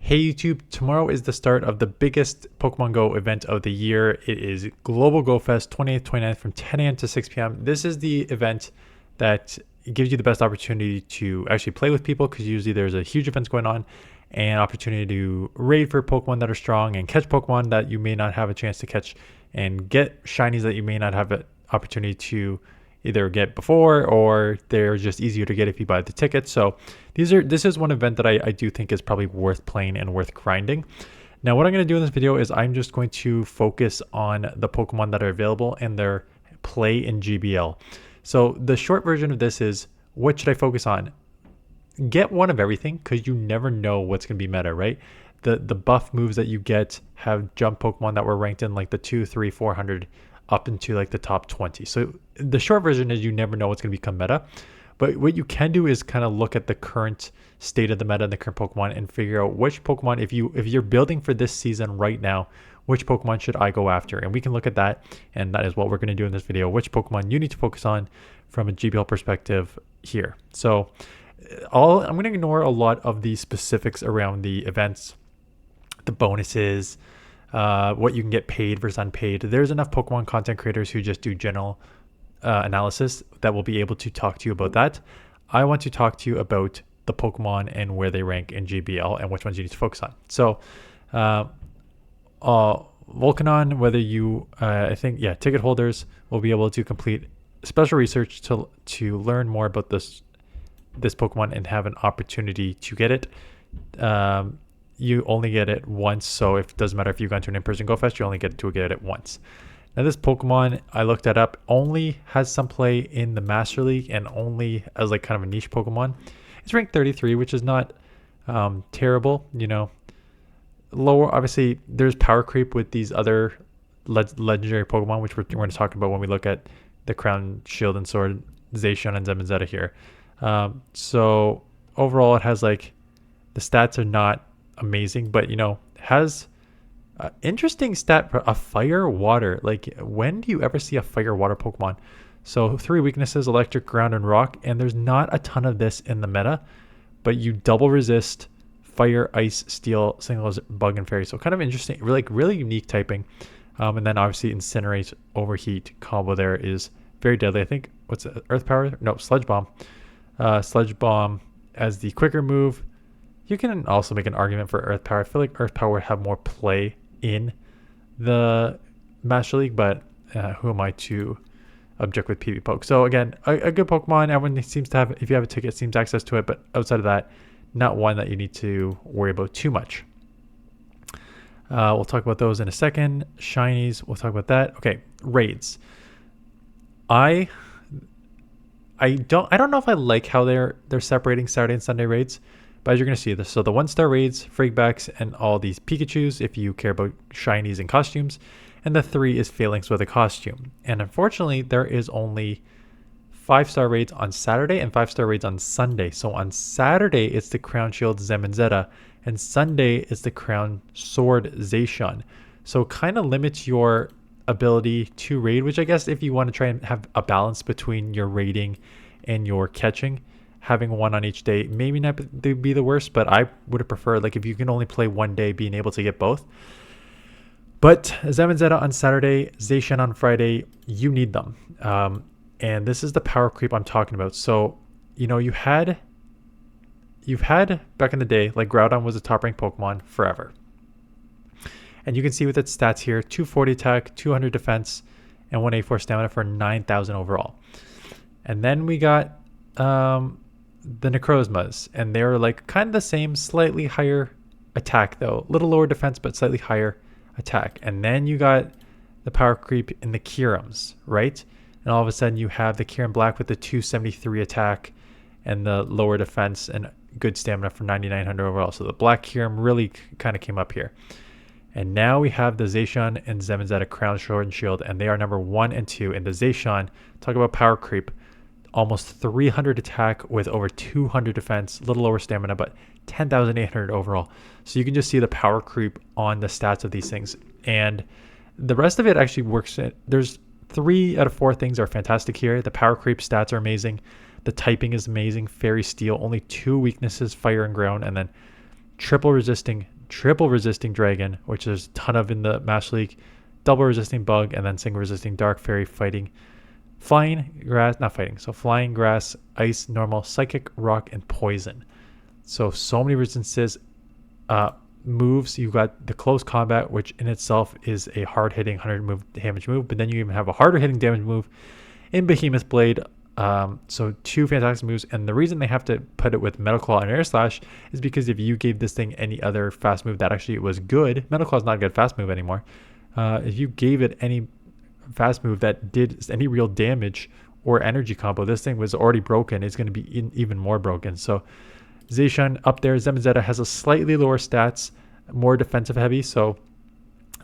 Hey YouTube, tomorrow is the start of the biggest Pokemon Go event of the year. It is Global Go Fest 28th, 29th from 10 a.m. to 6 p.m. This is the event that gives you the best opportunity to actually play with people because usually there's a huge event going on and opportunity to raid for Pokemon that are strong and catch Pokemon that you may not have a chance to catch and get shinies that you may not have an opportunity to either get before or they're just easier to get if you buy the ticket. So this is one event that I do think is probably worth playing and worth grinding. Now what I'm going to do in this video is I'm just going to focus on the Pokemon that are available and their play in GBL. So the short version of this is, what should I focus on? Get one of everything because you never know what's going to be meta, right? The buff moves that you get have jump Pokemon that were ranked in like the 2, 3, 400 up into like the top 20. So the short version is you never know what's going to become meta. But what you can do is kind of look at the current state of the meta and the current Pokemon and figure out which Pokemon, if you're building for this season right now, which Pokemon should I go after? And we can look at that, and that is what we're going to do in this video. Which Pokemon you need to focus on from a GBL perspective here. So I'm going to ignore a lot of the specifics around the events, the bonuses, what you can get paid versus unpaid. There's enough Pokemon content creators who just do general analysis that will be able to talk to you about that. I want to talk to you about the Pokemon and where they rank in GBL and which ones you need to focus on. So Volcanion, whether you ticket holders will be able to complete special research to learn more about this Pokemon and have an opportunity to get it. You only get it once, so it doesn't matter if you've gone to an in-person Go Fest, you only get it once. Now this Pokemon, I looked that up, only has some play in the Master League and only as like kind of a niche Pokemon. It's ranked 33, which is not terrible, you know. Lower, obviously, there's power creep with these other legendary Pokemon, which we're going to talk about when we look at the Crown, Shield, and Sword, Zacian, and Zemazeta here. So overall, it has like, the stats are not amazing, but you know, has interesting stat for a fire water. Like, when do you ever see a fire water Pokemon? So 3 weaknesses: electric, ground, and rock, and there's not a ton of this in the meta, but you double resist fire, ice, steel, singles, bug, and fairy. So kind of interesting, really unique typing. And then obviously incinerate, overheat combo there is very deadly. I think, what's it, earth power? No, sludge bomb. Sludge bomb as the quicker move. You can also make an argument for Earth Power. I feel like Earth Power would have more play in the Master League, but who am I to object with PvP Poke? So again, a good Pokemon. Everyone seems to have, if you have a ticket, seems access to it, but outside of that, not one that you need to worry about too much. We'll talk about those in a second. Shinies, we'll talk about that. Okay, raids. I don't know if I like how they're separating Saturday and Sunday raids. But as you're going to see this, so the 1-star raids, Frigbacks, and all these Pikachus if you care about shinies and costumes, and the 3 is Phalanx with a costume. And unfortunately, there is only 5-star raids on Saturday and 5-star raids on Sunday. So on Saturday, it's the Crown, Shield, Zemazeta, and Sunday is the Crown, Sword, Zacian. So kind of limits your ability to raid, which I guess if you want to try and have a balance between your raiding and your catching, having one on each day maybe not be the worst, but I would have preferred, like, if you can only play one day, being able to get both. But Zemazeta on Saturday, Zacian on Friday, you need them. And this is the power creep I'm talking about. So, you know, you've had back in the day, like, Groudon was a top ranked Pokemon forever. And you can see with its stats here, 240 attack, 200 defense, and 184 stamina for 9,000 overall. And then we got the Necrozmas, and they're like kind of the same, slightly higher attack though, little lower defense but slightly higher attack. And then you got the power creep in the Kirams, right? And all of a sudden you have the Kiram Black with the 273 attack and the lower defense and good stamina for 9,900 overall. So the Black Kiram really kind of came up here. And now we have the Zacian and Zemazeta Crown, Sword, and Shield, and they are number 1 and 2. And the Zacian, talk about power creep, almost 300 attack with over 200 defense, little lower stamina, but 10,800 overall. So you can just see the power creep on the stats of these things. And the rest of it actually works. There's 3 out of 4 things are fantastic here. The power creep stats are amazing. The typing is amazing. Fairy, Steel, only 2 weaknesses, Fire and Ground, and then triple resisting triple resisting dragon, which there's a ton of in the Master League, double resisting bug, and then single resisting dark fairy, flying grass, ice, normal, psychic, rock, and poison. So many resistances. Moves, you got the close combat, which in itself is a hard hitting 100 damage move, but then you even have a harder hitting damage move in Behemoth Blade. So 2 fantastic moves, and the reason they have to put it with Metal Claw and Air Slash is because if you gave this thing any other fast move that actually was good, Metal Claw is not a good fast move anymore. If you gave it any fast move that did any real damage or energy combo, this thing was already broken. It's going to be even more broken. So Zacian up there. Zamazenta has a slightly lower stats, more defensive heavy, so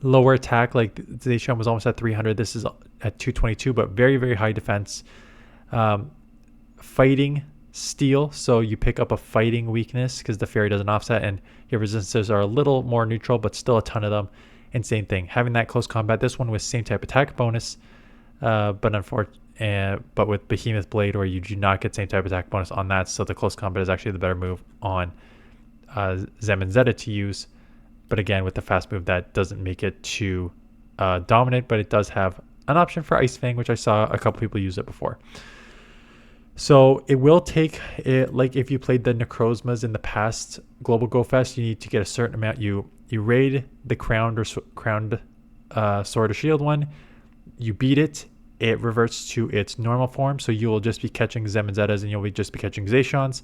lower attack. Like Zacian was almost at 300. This is at 222, but very, very high defense. Fighting steel, so you pick up a fighting weakness because the fairy doesn't offset, and your resistances are a little more neutral, but still a ton of them. And same thing, having that close combat. This one with same type attack bonus, but with Behemoth Blade, where you do not get same type attack bonus on that, so the close combat is actually the better move on Zamazenta to use. But again, with the fast move, that doesn't make it too dominant, but it does have an option for Ice Fang, which I saw a couple people use it before. So it will take it, like if you played the Necrozmas in the past Global Go Fest, you need to get a certain amount. You raid the crowned Sword or Shield one, you beat it, it reverts to its normal form, so you will just be catching Zamazetas and you'll just be catching Zacians,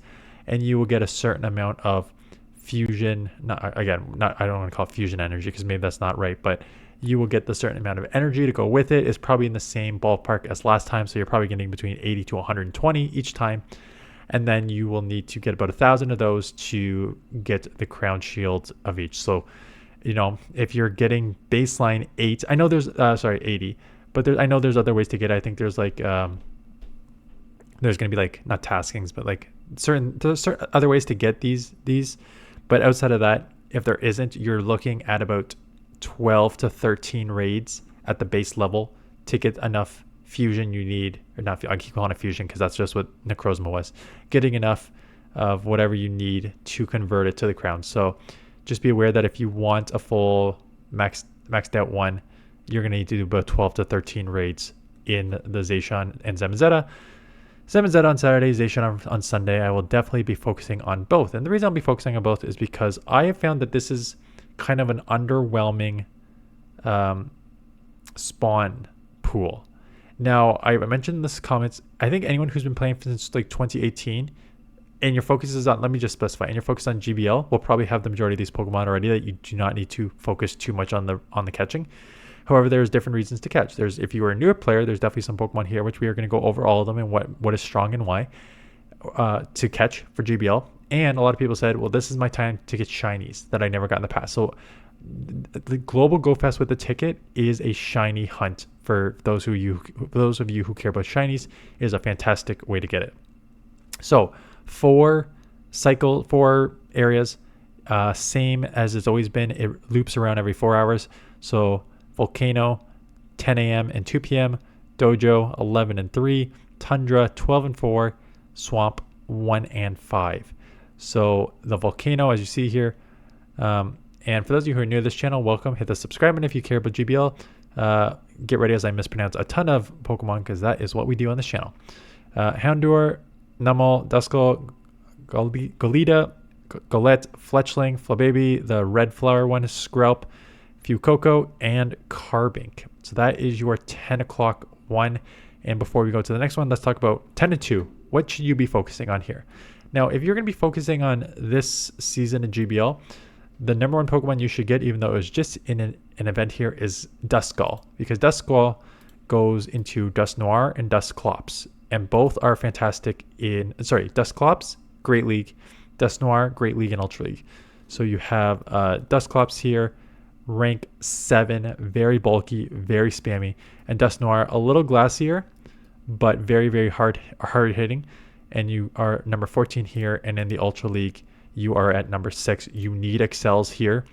and you will get a certain amount of fusion. I don't want to call it fusion energy because maybe that's not right, but you will get the certain amount of energy to go with it. It's probably in the same ballpark as last time, so you're probably getting between 80 to 120 each time, and then you will need to get about 1,000 of those to get the crown shields of each. So, you know, if you're getting baseline 8, I know there's 80. But I know there's other ways to get it. I think there's like, there's going to be like, not taskings, but like certain other ways to get these. But outside of that, if there isn't, you're looking at about 12 to 13 raids at the base level to get enough fusion you need. Or not, I keep calling it fusion because that's just what Necrozma was. Getting enough of whatever you need to convert it to the crown. So just be aware that if you want a full maxed out one, you're going to need to do about 12 to 13 raids in the Zacian and Zamazenta. Zamazenta on Saturday, Zacian on Sunday. I will definitely be focusing on both. And the reason I'll be focusing on both is because I have found that this is kind of an underwhelming spawn pool. Now, I mentioned in this comments, I think anyone who's been playing since like 2018, and your focus is on, let me just specify, and your focus on GBL, will probably have the majority of these Pokemon already that you do not need to focus too much on the catching. However, there's different reasons to catch. If you are a newer player, there's definitely some Pokemon here, which we are going to go over all of them and what is strong and why to catch for GBL. And a lot of people said, well, this is my time to get shinies that I never got in the past. So the Global Go Fest with the ticket is a shiny hunt for those of you who care about shinies. It is a fantastic way to get it. So 4 areas, same as it's always been. It loops around every 4 hours. So Volcano, 10 a.m. and 2 p.m. Dojo, 11 and 3. Tundra, 12 and 4. Swamp, 1 and 5. So the Volcano, as you see here, and for those of you who are new to this channel, welcome. Hit the subscribe button if you care about GBL. Get ready as I mispronounce a ton of Pokemon because that is what we do on this channel. Houndour, Numel, Duskull, Goleta, Golett, Fletchling, Flababy, the red flower one is Skrelp, Fuecoco, and Carbink. So that is your 10 o'clock one. And before we go to the next one, let's talk about 10 and 2. What should you be focusing on here? Now, if you're going to be focusing on this season in GBL, the number one Pokemon you should get, even though it was just in an event here, is Duskull. Because Duskull goes into Dusknoir and Dusclops. And both are fantastic Dusclops, Great League. Dusknoir, Great League and Ultra League. So you have Dusclops here, rank 7, very bulky, very spammy, and Dusknoir a little glassier, but very, very hard hitting. And you are number 14 here, and in the Ultra League, you are at number 6. You need Excels here.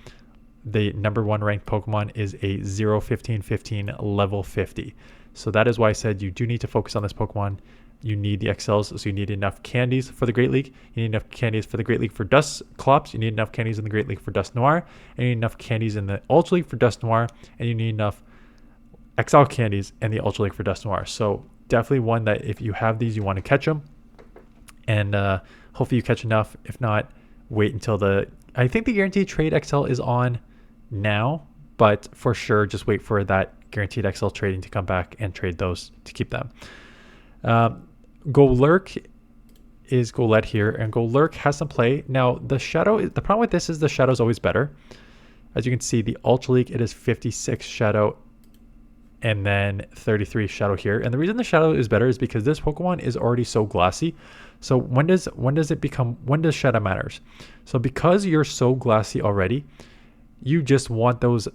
The number 1 ranked Pokemon is a 0-15-15 level 50. So that is why I said you do need to focus on this Pokemon you need the XLs, so you need enough candies for the Great League. You need enough candies for the Great League for Dusclops. You need enough candies in the Great League for Dusknoir. And you need enough candies in the Ultra League for Dusknoir. And you need enough XL candies in the Ultra League for Dusknoir. So definitely one that if you have these, you want to catch them. And hopefully you catch enough. If not, wait until I think the Guaranteed Trade XL is on now. But for sure, just wait for that Guaranteed XL trading to come back and trade those to keep them. Golurk is Golett here, and Golurk has some play. Now, the problem with this is the shadow is always better. As you can see, the Ultra League, it is 56 shadow and then 33 shadow here. And the reason the shadow is better is because this Pokemon is already so glassy. So when does shadow matters? So because you're so glassy already, you just want those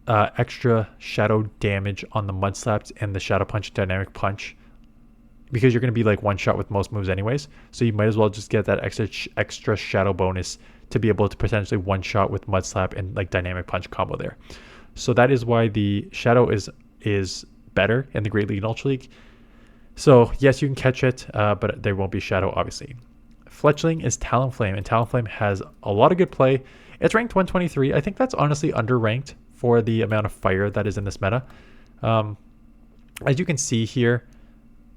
extra shadow damage on the Mud Slaps and the Shadow Punch, Dynamic Punch, because you're going to be like one shot with most moves anyways. So you might as well just get that extra shadow bonus to be able to potentially one shot with Mud Slap and like Dynamic Punch combo there. So that is why the shadow is better in the Great League and Ultra League. So yes, you can catch it, but there won't be shadow obviously. Fletchling is Talonflame, and Talonflame has a lot of good play. It's ranked 123. I think that's honestly underranked for the amount of fire that is in this meta. As you can see here,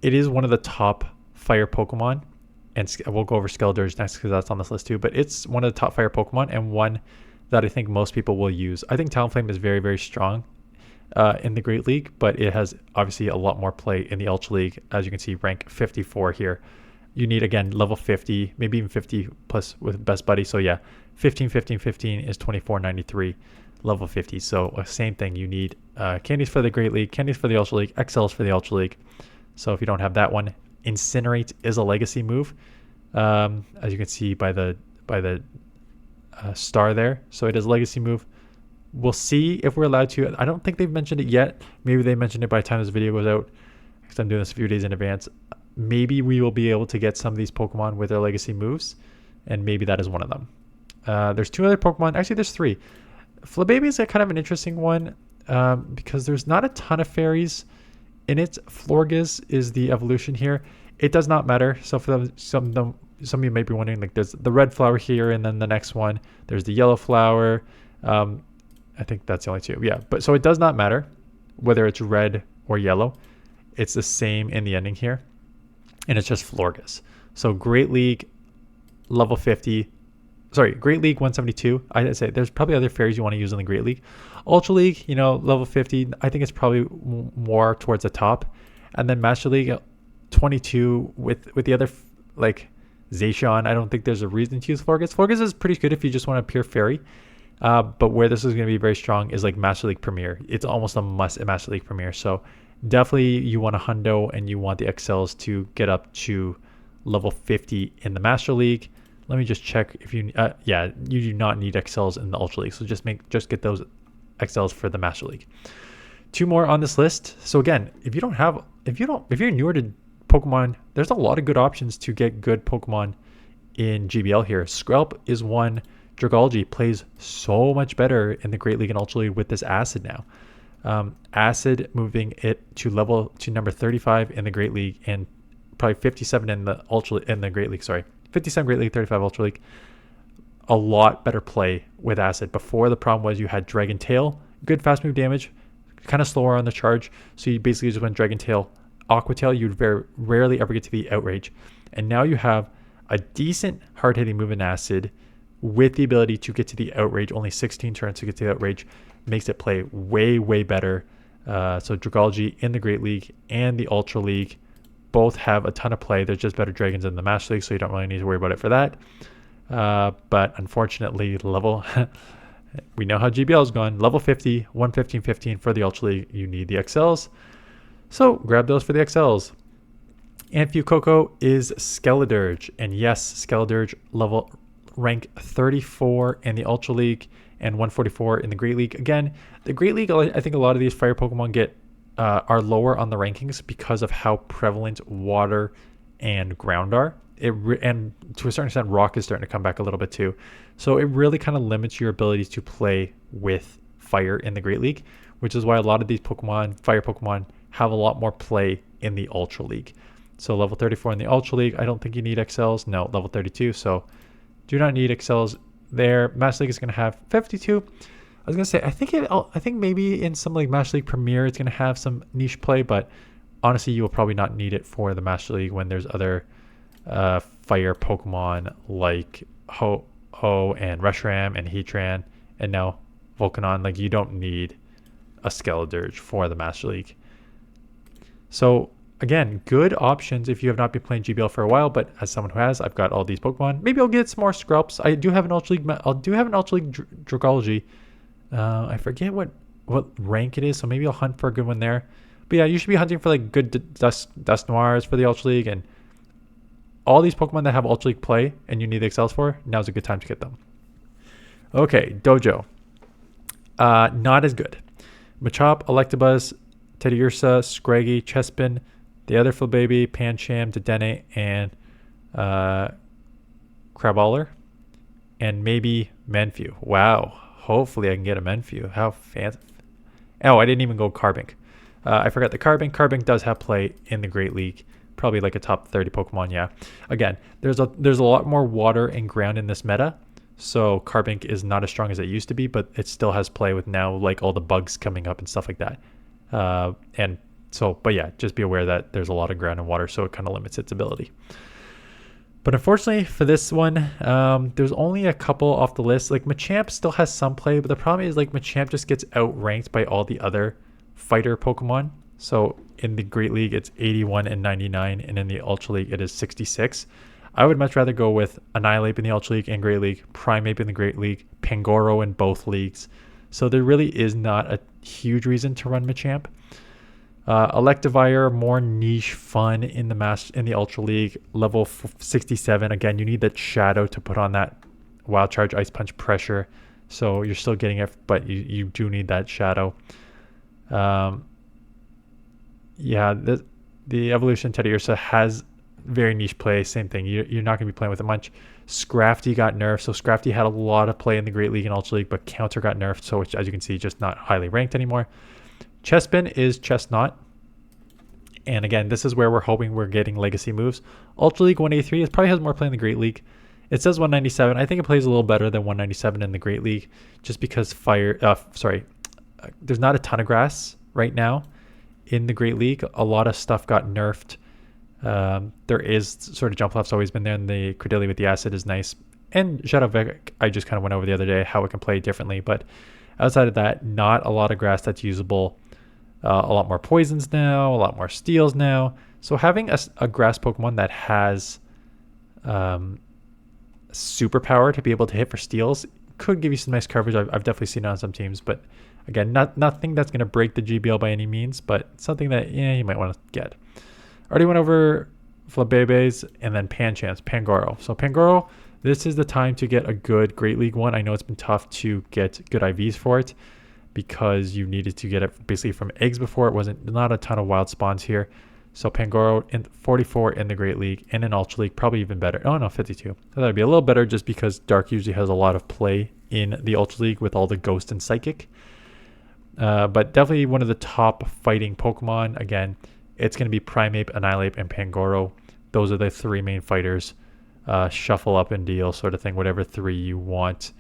it is one of the top fire Pokemon, and we'll go over Skeledirge next because that's on this list too, but it's one of the top fire Pokemon and one that I think most people will use. I think Talonflame is very, very strong in the Great League, but it has obviously a lot more play in the Ultra League. As you can see, rank 54 here. You need, again, level 50, maybe even 50 plus with Best Buddy. So yeah, 15, 15, 15 is 2493. Level 50. So same thing. You need candies for the Great League, candies for the Ultra League, XLs for the Ultra League. So if you don't have that one, Incinerate is a legacy move, as you can see by the star there. So it is a legacy move. We'll see if we're allowed to. I don't think they've mentioned it yet. Maybe they mentioned it by the time this video goes out, because I'm doing this a few days in advance. Maybe we will be able to get some of these Pokemon with their legacy moves, and maybe that is one of them. There's two other Pokemon. Actually, there's three. Flababy is kind of an interesting one because there's not a ton of fairies in it. Florges is the evolution here. It does not matter. So for some of you might be wondering, like, there's the red flower here, and then the next one there's the yellow flower. I think that's the only two. Yeah, but so it does not matter whether it's red or yellow. It's the same in the ending here, and it's just Florges. So Great League level 50. Sorry, Great League 172. I'd say there's probably other fairies you want to use in the Great League. Ultra League, level 50. I think it's probably more towards the top. And then Master League 22 with the other, like Zacian. I don't think there's a reason to use Florges. Florges is pretty good if you just want a pure fairy. But where this is going to be very strong is like Master League Premier. It's almost a must in Master League Premier. So definitely you want a hundo and you want the XLs to get up to level 50 in the Master League. Let me just check if you you do not need XLs in the Ultra League, so just get those XLs for the Master League. Two more on this list. So again, if you're newer to Pokemon, there's a lot of good options to get good Pokemon in GBL here. Skrelp is one. Dragalge plays so much better in the Great League and Ultra League with this Acid now. Acid moving it to number 35 in the Great League and probably 57 in the Great League. Sorry. 57 Great League, 35 Ultra League. A lot better play with Acid. Before, the problem was you had Dragon Tail, good fast move damage, kind of slower on the charge. So you basically just went Dragon Tail, Aqua Tail. You'd very rarely ever get to the Outrage. And now you have a decent hard-hitting move in Acid with the ability to get to the Outrage. Only 16 turns to get to the Outrage. Makes it play way, way better. So Dragalge in the Great League and the Ultra League both have a ton of play. There's just better dragons in the Master League, so you don't really need to worry about it for that. But unfortunately, we know how GBL is going. Level 50, 115, 15 for the Ultra League. You need the XLs. So grab those for the XLs. Amphicoco is Skeledirge. And yes, Skeledirge rank 34 in the Ultra League and 144 in the Great League. Again, the Great League, I think a lot of these fire Pokemon are lower on the rankings because of how prevalent water and ground are. And to a certain extent, rock is starting to come back a little bit too. So it really kind of limits your ability to play with fire in the Great League, which is why a lot of these fire Pokemon, have a lot more play in the Ultra League. So level 34 in the Ultra League, I don't think you need XLs. No, level 32, so do not need XLs there. Master League is going to have 52. I was going to say, I think maybe in some like Master League Premier, it's going to have some niche play, but honestly, you will probably not need it for the Master League when there's other fire Pokemon like Ho and Reshiram and Heatran and now Volcanion. Like, you don't need a Skeledirge for the Master League. So again, good options if you have not been playing GBL for a while, but as someone who has, I've got all these Pokemon. Maybe I'll get some more Scrubs. I do have an Ultra League. I do have an Ultra League Dragology. I forget what rank it is, so maybe I'll hunt for a good one there. But yeah, you should be hunting for like good Dust Noirs for the Ultra League, and all these Pokemon that have Ultra League play and you need the XLs for, now's a good time to get them. Okay, Dojo. Not as good. Machop, Electabuzz, Teddiursa, Scraggy, Chespin, the other Flabébé, Pancham, Dedenne, and Crabrawler, and maybe Menfew. Wow. Hopefully I can get a Menfew. How fancy. Oh, I didn't even go Carbink. I forgot the Carbink. Carbink does have play in the Great League. Probably like a top 30 Pokemon, yeah. Again, there's a lot more water and ground in this meta. So Carbink is not as strong as it used to be, but it still has play with now like all the bugs coming up and stuff like that. And so, but yeah, just be aware that there's a lot of ground and water, so it kind of limits its ability. But unfortunately for this one, there's only a couple off the list. Like Machamp still has some play, but the problem is like Machamp just gets outranked by all the other fighter Pokemon. So in the Great League, it's 81 and 99, and in the Ultra League, it is 66. I would much rather go with Annihilape in the Ultra League and Great League, Primeape in the Great League, Pangoro in both leagues. So there really is not a huge reason to run Machamp. Electivire, more niche fun in the Ultra League, level 67. Again, you need that Shadow to put on that Wild Charge, Ice Punch pressure. So you're still getting it, but you do need that Shadow. Yeah, the Evolution Teddiursa has very niche play. Same thing. You're not going to be playing with it much. Scrafty got nerfed. So Scrafty had a lot of play in the Great League and Ultra League, but Counter got nerfed. So which, as you can see, just not highly ranked anymore. Chespin is Chestnut. And again, this is where we're hoping we're getting legacy moves. Ultra League 183, it probably has more play in the Great League. It says 197. I think it plays a little better than 197 in the Great League, just because there's not a ton of grass right now in the Great League. A lot of stuff got nerfed. There is sort of Jumpluff's always been there, and the Credilli with the acid is nice. And Shadowvik, I just kind of went over the other day how it can play differently, but outside of that, not a lot of grass that's usable. A lot more poisons now, a lot more steals now. So having a grass Pokemon that has superpower to be able to hit for steals could give you some nice coverage. I've definitely seen it on some teams, but again, nothing that's going to break the GBL by any means, but something that you might want to get. Already went over Flabébes and then Panchams, Pangoro. So Pangoro, this is the time to get a good Great League one. I know it's been tough to get good IVs for it because you needed to get it basically from eggs before. It wasn't not a ton of wild spawns here. So Pangoro in 44 in the Great League and in Ultra League, probably even better. Oh no, 52. That'd be a little better just because Dark usually has a lot of play in the Ultra League with all the Ghost and Psychic. But definitely one of the top fighting Pokemon. Again, it's going to be Primeape, Annihilape, and Pangoro. Those are the three main fighters. Shuffle up and deal sort of thing, whatever three you want.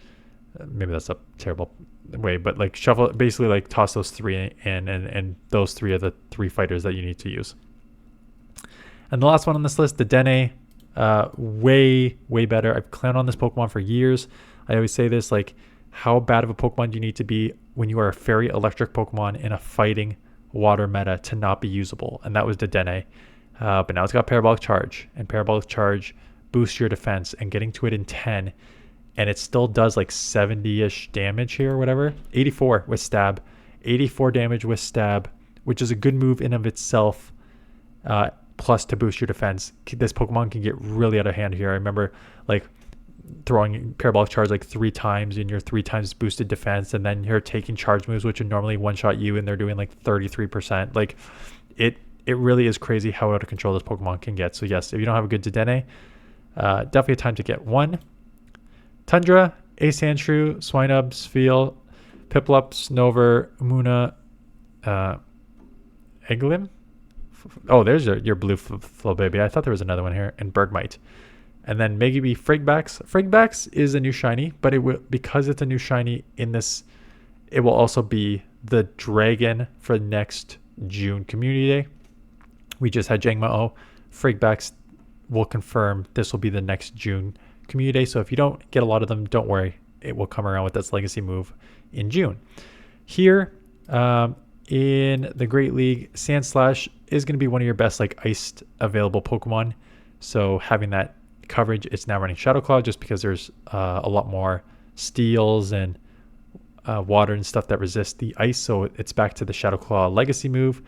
Maybe that's a terrible way, but like shuffle, basically like toss those three in, and those three are the three fighters that you need to use. And the last one on this list, the Dedenne, way better. I've clowned on this Pokemon for years. I always say this, like, how bad of a Pokemon do you need to be when you are a fairy electric Pokemon in a fighting water meta to not be usable? And that was the Dedenne. But now it's got Parabolic Charge, and Parabolic Charge boosts your defense, and getting to it in 10, and it still does like 70-ish damage here or whatever. 84 with Stab, 84 damage with Stab, which is a good move in of itself, plus to boost your defense. This Pokemon can get really out of hand here. I remember like throwing Parabolic Charge like 3 times in your 3 times boosted defense, and then you're taking charge moves which would normally one-shot you, and they're doing like 33%. Like it really is crazy how out of control this Pokemon can get. So yes, if you don't have a good Dedenne, definitely a time to get one. Tundra, Asandshrew, Swinub, Spheal, Piplup, Snover, Munna, Eglim, Oh, there's your blue Flabébé. I thought there was another one here. And Bergmite. And then maybe Frigbax. Frigbax is a new shiny, but it will, because it's a new shiny in this, it will also be the dragon for next June Community Day. We just had Jangmo-O. Frigbax will confirm this will be the next June Community Day. So if you don't get a lot of them, don't worry. It will come around with this legacy move in June. Here in the Great League, Sandslash is going to be one of your best like iced available Pokemon. So having that coverage, it's now running Shadow Claw just because there's a lot more steels and water and stuff that resist the ice. So it's back to the Shadow Claw legacy move,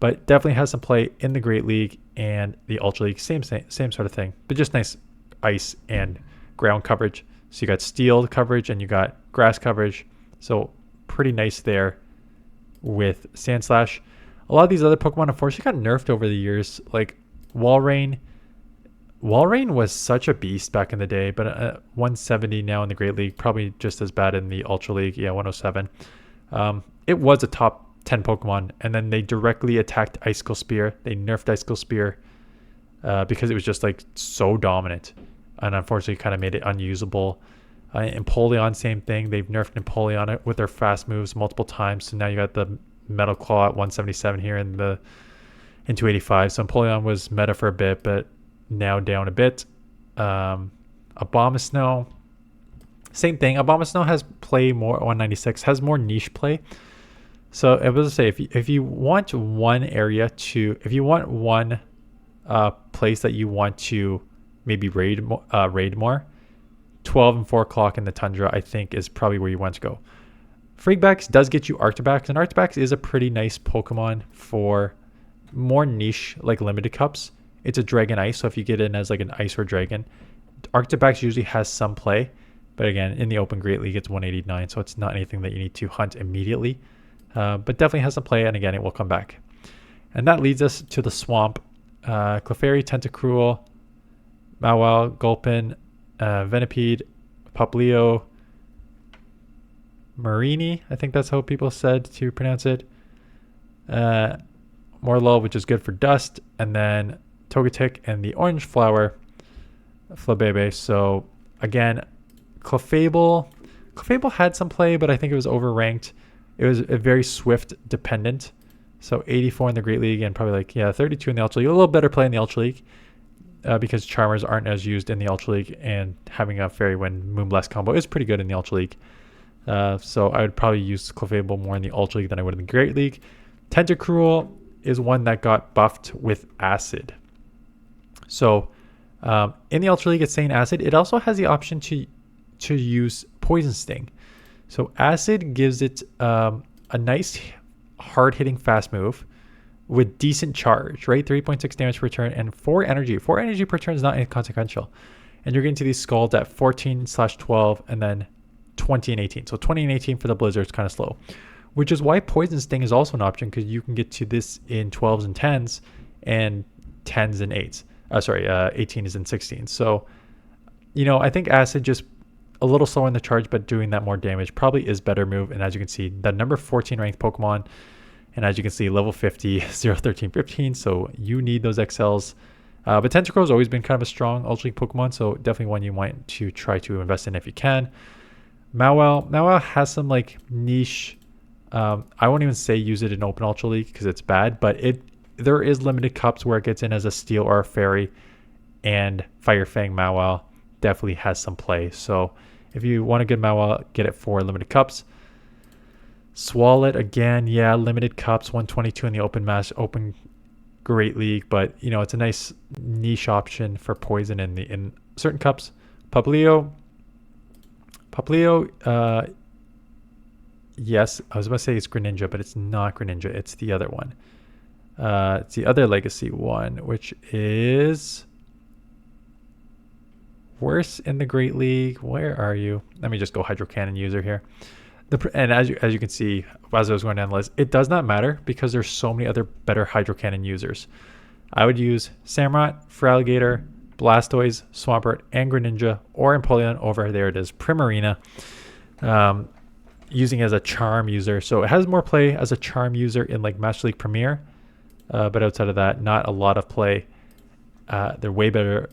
but definitely has some play in the Great League and the Ultra League. Same sort of thing, but just nice ice and ground coverage. So you got steel coverage and you got grass coverage. So pretty nice there with Sandslash. A lot of these other Pokemon unfortunately got nerfed over the years, like Walrein. Walrein was such a beast back in the day, but 170 now in the Great League, probably just as bad in the Ultra League. Yeah, 107. It was a top 10 Pokemon, and then they directly attacked Icicle Spear. They nerfed Icicle Spear because it was just like so dominant, and unfortunately kind of made it unusable. Empoleon, same thing. They've nerfed Empoleon with their fast moves multiple times, so now you got the Metal Claw at 177 here in 285. So Empoleon was meta for a bit, but now down a bit. Abomasnow, same thing. Abomasnow has play more, 196, has more niche play. So I was to say, if you want one area to, if you want one place that you want to maybe raid more, 12 and 4 o'clock in the Tundra, I think, is probably where you want to go. Frigbax does get you Arctibax, and Arctibax is a pretty nice Pokemon for more niche, like limited cups. It's a Dragon Ice, so if you get in as like an Ice or Dragon, Arctibax usually has some play. But again, in the Open Great League, it's 189, so it's not anything that you need to hunt immediately. But definitely has some play, and again, it will come back. And that leads us to the Swamp. Clefairy, Tentacruel, Mawile, Gulpin, Venipede, Poplio, Marini, I think that's how people said to pronounce it. Morlul, which is good for dust, and then Togetic and the Orange Flower, Flabébé. So again, Clefable had some play, but I think it was overranked. It was a very Swift dependent. So 84 in the Great League and probably 32 in the Ultra League. A little better play in the Ultra League because Charmers aren't as used in the Ultra League, and having a Fairy Wind Moonblast combo is pretty good in the Ultra League. So I would probably use Clefable more in the Ultra League than I would in the Great League. Tentacruel is one that got buffed with Acid. So in the Ultra League, it's saying Acid. It also has the option to use Poison Sting. So Acid gives it a nice hard-hitting fast move with decent charge, right? 3.6 damage per turn and 4 energy. 4 energy per turn is not inconsequential. And you're getting to these Scalds at 14/12 and then 20 and 18. So 20 and 18 for the Blizzard is kind of slow, which is why Poison Sting is also an option, because you can get to this in 12s and 10s and 10s and 8s. 18s and 16s. So, I think Acid just a little slower in the charge, but doing that more damage probably is better move. And as you can see, the number 14 ranked Pokemon, and as you can see, level 50, 0, 13, 15. So you need those XLs. But Tentacruel has always been kind of a strong Ultra League Pokemon, so definitely one you want to try to invest in if you can. Mawile has some niche. I won't even say use it in Open Ultra League because it's bad, but there is limited cups where it gets in as a Steel or a Fairy, and Fire Fang Mawile definitely has some play. So if you want a good Mawile, get it for limited cups. Swalot again, limited cups, 122 in the Open Great League, but it's a nice niche option for poison in certain cups. Poplio, yes, I was about to say it's Greninja, but it's not Greninja. It's the other one. It's the other Legacy one, which is worse in the Great League. Where are you? Let me just go Hydro Cannon user here. And as you can see, as I was going down the list, it does not matter because there's so many other better Hydro Cannon users. I would use Samurott, Feraligatr, Blastoise, Swampert, and Greninja, or Empoleon over, there it is, Primarina, using as a charm user. So it has more play as a charm user in Master League Premier, But outside of that, not a lot of play. They're way better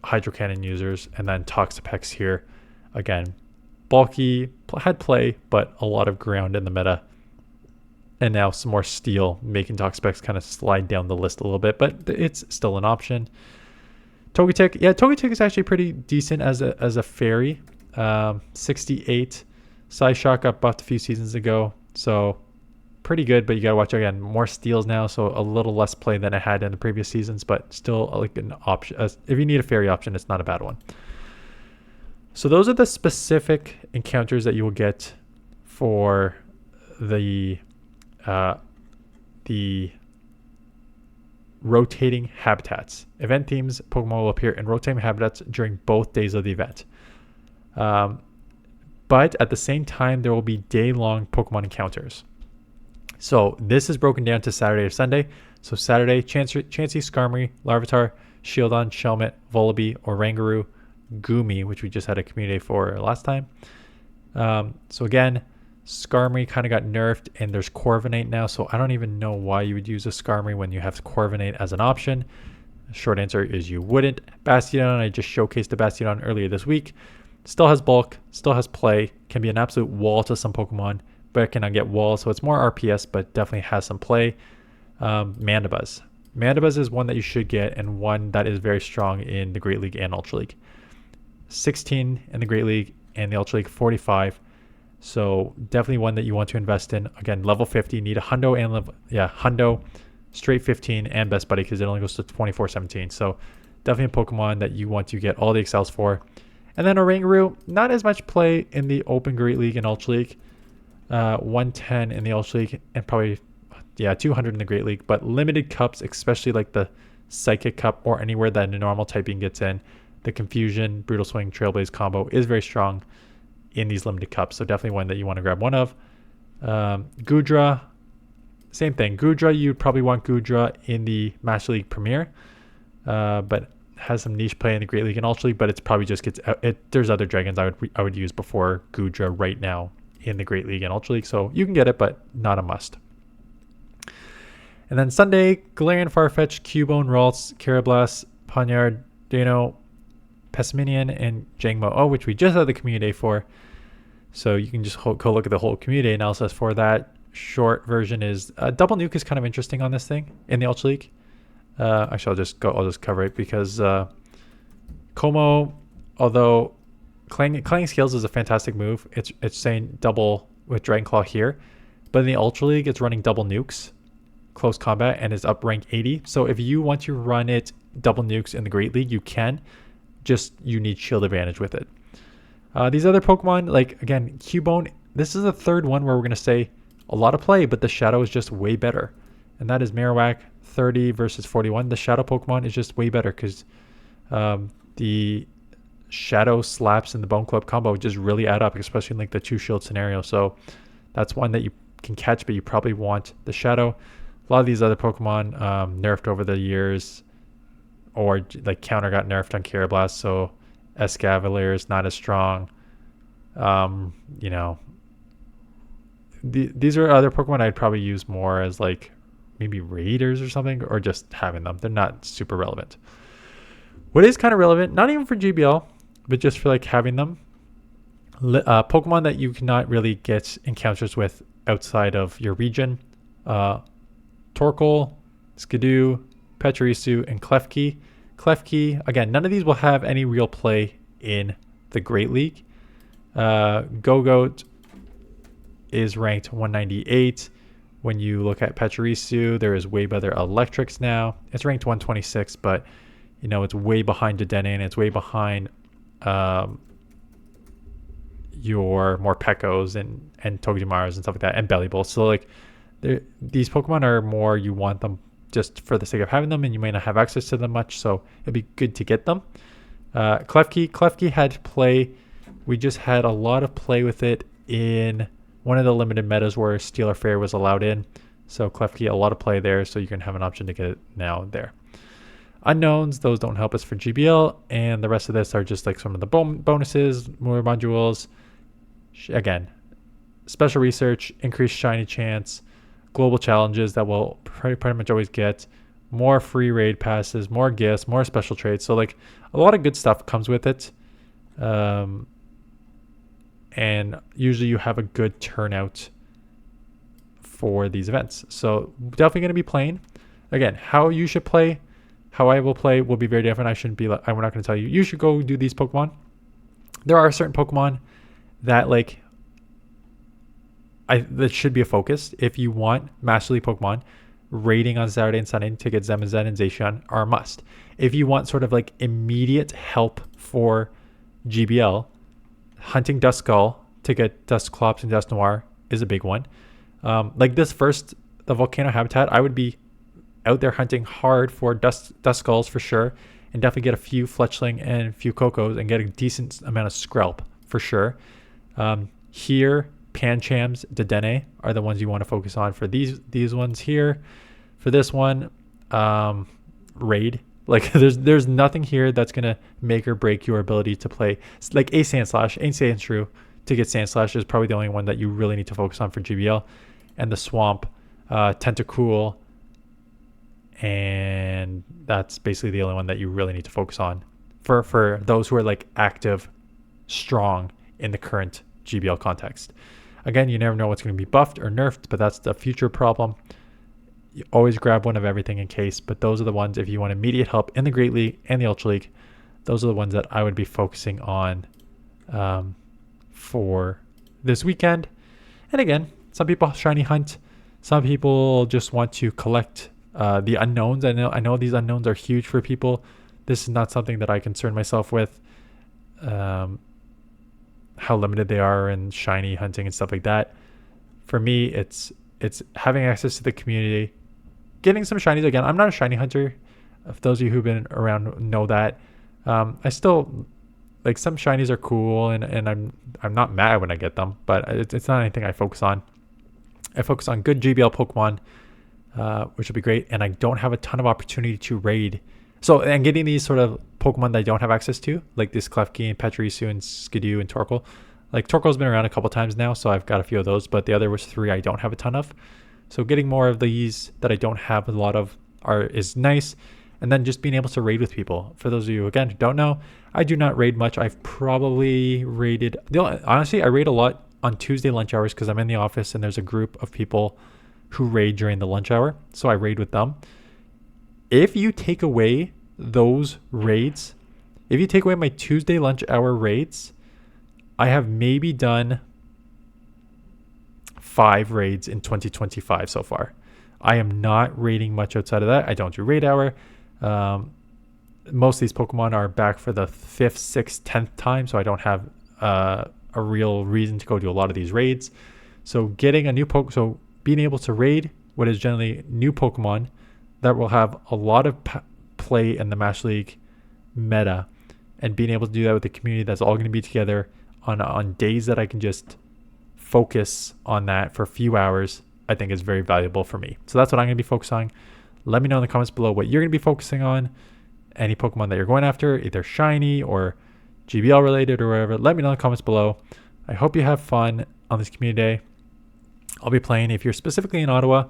Hydro Cannon users. And then Toxapex here, again, bulky, had play, but a lot of ground in the meta. And now some more steel, making Toxapex kind of slide down the list a little bit, but it's still an option. Togetic, yeah, Togetic is actually pretty decent as a fairy. 68. Psyshock got buffed a few seasons ago, so pretty good, but you gotta watch again, more steals now, so a little less play than it had in the previous seasons, but still like an option. If you need a fairy option, it's not a bad one. So those are the specific encounters that you will get for the rotating habitats. Event themes Pokemon will appear in rotating habitats during both days of the event. But at the same time, there will be day-long Pokemon encounters. So this is broken down to Saturday or Sunday. So Saturday, Chansey, Skarmory, Larvitar, Shieldon, Shelmet, Volibee, Oranguru, Goomy, which we just had a community for last time. So again, Skarmory kind of got nerfed, and there's Corviknight now, so I don't even know why you would use a Skarmory when you have Corviknight as an option. Short answer is you wouldn't. Bastiodon, I just showcased the Bastiodon earlier this week. Still has bulk, still has play, can be an absolute wall to some Pokemon, but it cannot get walls, so it's more RPS, but definitely has some play. Mandibuzz. Mandibuzz is one that you should get, and one that is very strong in the Great League and Ultra League. 16 in the Great League and the Ultra League 45. So definitely one that you want to invest in. Again, level 50, need a hundo and hundo, straight 15 and best buddy because it only goes to 24-17. So definitely a Pokemon that you want to get all the excels for. And then Oranguru, not as much play in the Open Great League and Ultra League. 110 in the Ultra League and probably 200 in the Great League, but limited cups, especially like the Psychic Cup or anywhere that a normal typing gets in. The Confusion, Brutal Swing, Trailblaze combo is very strong in these limited cups, so definitely one that you want to grab one of. Goodra, same thing. Goodra, you'd probably want Goodra in the Master League Premier, but has some niche play in the Great League and Ultra League, but it's probably just gets there's other dragons I would use before Goodra right now in the Great League and Ultra League, so you can get it, but not a must. And then Sunday, Galarian, Farfetch, Cubone, Ralts, Carablast, Ponyard, Dano, Pessiminian, and Jangmo, which we just had the community day for. So you can just go look at the whole community analysis for that. Short version is double nuke is kind of interesting on this thing in the Ultra League. Actually, I'll just cover it because Como, although Clanging Scales is a fantastic move, it's saying double with Dragon Claw here, but in the Ultra League it's running double nukes, close combat, and is up rank 80. So if you want to run it double nukes in the Great League, you can. Just you need shield advantage with it. These other Pokemon, like again, Cubone, this is the third one where we're going to say a lot of play, but the Shadow is just way better. And that is Marowak 30 versus 41. The Shadow Pokemon is just way better because the Shadow slaps and the Bone Club combo just really add up, especially in like the 2-shield scenario. So that's one that you can catch, but you probably want the Shadow. A lot of these other Pokemon nerfed over the years, or like counter got nerfed on Carablast, so Escavalier is not as strong. These are other Pokemon I'd probably use more as like maybe raiders or something, or just having them. They're not super relevant. What is kind of relevant, not even for GBL, but just for like having them, Pokemon that you cannot really get encounters with outside of your region. Torkoal, Skidoo, Pachirisu, and Klefki. Klefki, again, none of these will have any real play in the Great League. Gogoat is ranked 198. When you look at Pachirisu, there is way better electrics now. It's ranked 126, but it's way behind Dedenne, and it's way behind your Morpekos and Togedemaras and stuff like that, and Bellibolt. So like these Pokemon are more, you want them just for the sake of having them, and you may not have access to them much, so it'd be good to get them. Klefki had play. We just had a lot of play with it in one of the limited metas where Steel or Fairy was allowed in. So Klefki, a lot of play there, so you can have an option to get it now there. Unknowns, those don't help us for GBL, and the rest of this are just like some of the bonuses, more modules. Again, special research, increased shiny chance, global challenges that will pretty much always get more free raid passes, more gifts, more special trades. So like a lot of good stuff comes with it. And usually you have a good turnout for these events. So definitely going to be playing. Again, how you should play, how I will play will be very different. I shouldn't be like, I'm not going to tell you, you should go do these Pokemon. There are certain Pokemon that like, that should be a focus. If you want Master League Pokemon, raiding on Saturday and Sunday to get Zamazen and Zacian are a must. If you want sort of like immediate help for GBL, hunting Duskull to get Dusclops and Dusknoir is a big one. Like this first, the Volcano habitat, I would be out there hunting hard for Duskulls for sure, and definitely get a few Fletchling and a few Cocos and get a decent amount of Skrelp for sure. Here, Panchams, Dedenne are the ones you want to focus on for these ones here. For this one, raid. Like there's nothing here that's gonna make or break your ability to play. Like a Sandslash, ain't Sandshrew to get Sandslash is probably the only one that you really need to focus on for GBL. And the Swamp, Tentacool, and that's basically the only one that you really need to focus on for those who are like active, strong in the current GBL context. Again, you never know what's going to be buffed or nerfed, but that's the future problem. You always grab one of everything in case, but those are the ones, if you want immediate help in the Great League and the Ultra League, those are the ones that I would be focusing on for this weekend. And again, some people shiny hunt, some people just want to collect the unknowns. I know these unknowns are huge for people. This is not something that I concern myself with. How limited they are in shiny hunting and stuff like that. For me, it's having access to the community, getting some shinies. Again, I'm not a shiny hunter. If those of you who've been around know that, I still like some shinies are cool, and I'm not mad when I get them, but it's not anything I focus on. I focus on good GBL Pokemon, which will be great, and I don't have a ton of opportunity to raid. So, and getting these sort of Pokemon that I don't have access to, like this Klefki and Pachirisu and Skidoo and Torkoal. Like Torkoal's been around a couple times now, so I've got a few of those, but the other was 3 I don't have a ton of. So getting more of these that I don't have a lot of is nice. And then just being able to raid with people. For those of you, again, who don't know, I do not raid much. I've probably raided, honestly, I raid a lot on Tuesday lunch hours because I'm in the office and there's a group of people who raid during the lunch hour. So I raid with them. If you take away those raids, if you take away my Tuesday lunch hour raids, I have maybe done 5 raids in 2025 so far. I am not raiding much outside of that. I don't do raid hour. Most of these Pokemon are back for the 5th, 6th, 10th time, so I don't have a real reason to go do a lot of these raids. So getting a new so being able to raid what is generally new Pokemon that will have a lot of play in the Master League meta, and being able to do that with the community that's all going to be together on days that I can just focus on that for a few hours, I think is very valuable for me. So that's what I'm going to be focusing on. Let me know in the comments below what you're going to be focusing on. Any Pokemon that you're going after, either shiny or GBL related or whatever. Let me know in the comments below. I hope you have fun on this community day. I'll be playing, if you're specifically in Ottawa,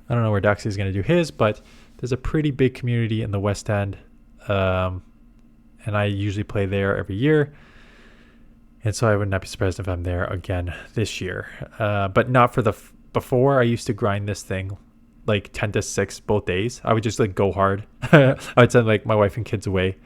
I don't know where Daxi is going to do his, but there's a pretty big community in the West End. And I usually play there every year. And so I would not be surprised if I'm there again this year. But not for before I used to grind this thing like 10 to 6 both days. I would just like go hard. I would send like my wife and kids away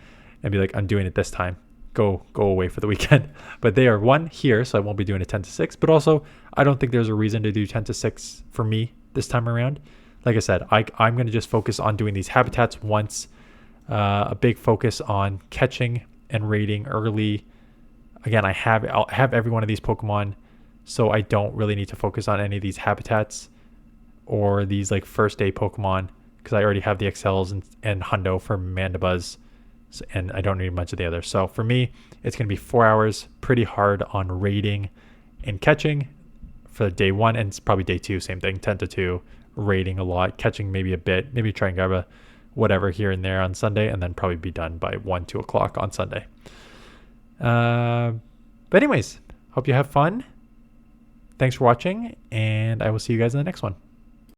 and be like, I'm doing it this time. Go away for the weekend. But they are here, so I won't be doing it 10 to 6. But also, I don't think there's a reason to do 10 to 6 for me this time around. Like I said, I'm going to just focus on doing these habitats once. A big focus on catching and raiding early. Again, I'll have every one of these Pokemon, so I don't really need to focus on any of these habitats or these like first day Pokemon, because I already have the XLs and Hundo for Mandibuzz, and I don't need much of the others. So for me, it's going to be 4 hours, pretty hard on raiding and catching for day 1, and it's probably day 2, same thing, 10 to 2, raiding a lot, catching maybe a bit, maybe try and grab a whatever here and there on Sunday, and then probably be done by 1, 2 o'clock on Sunday. But anyways, hope you have fun. Thanks for watching, and I will see you guys in the next one.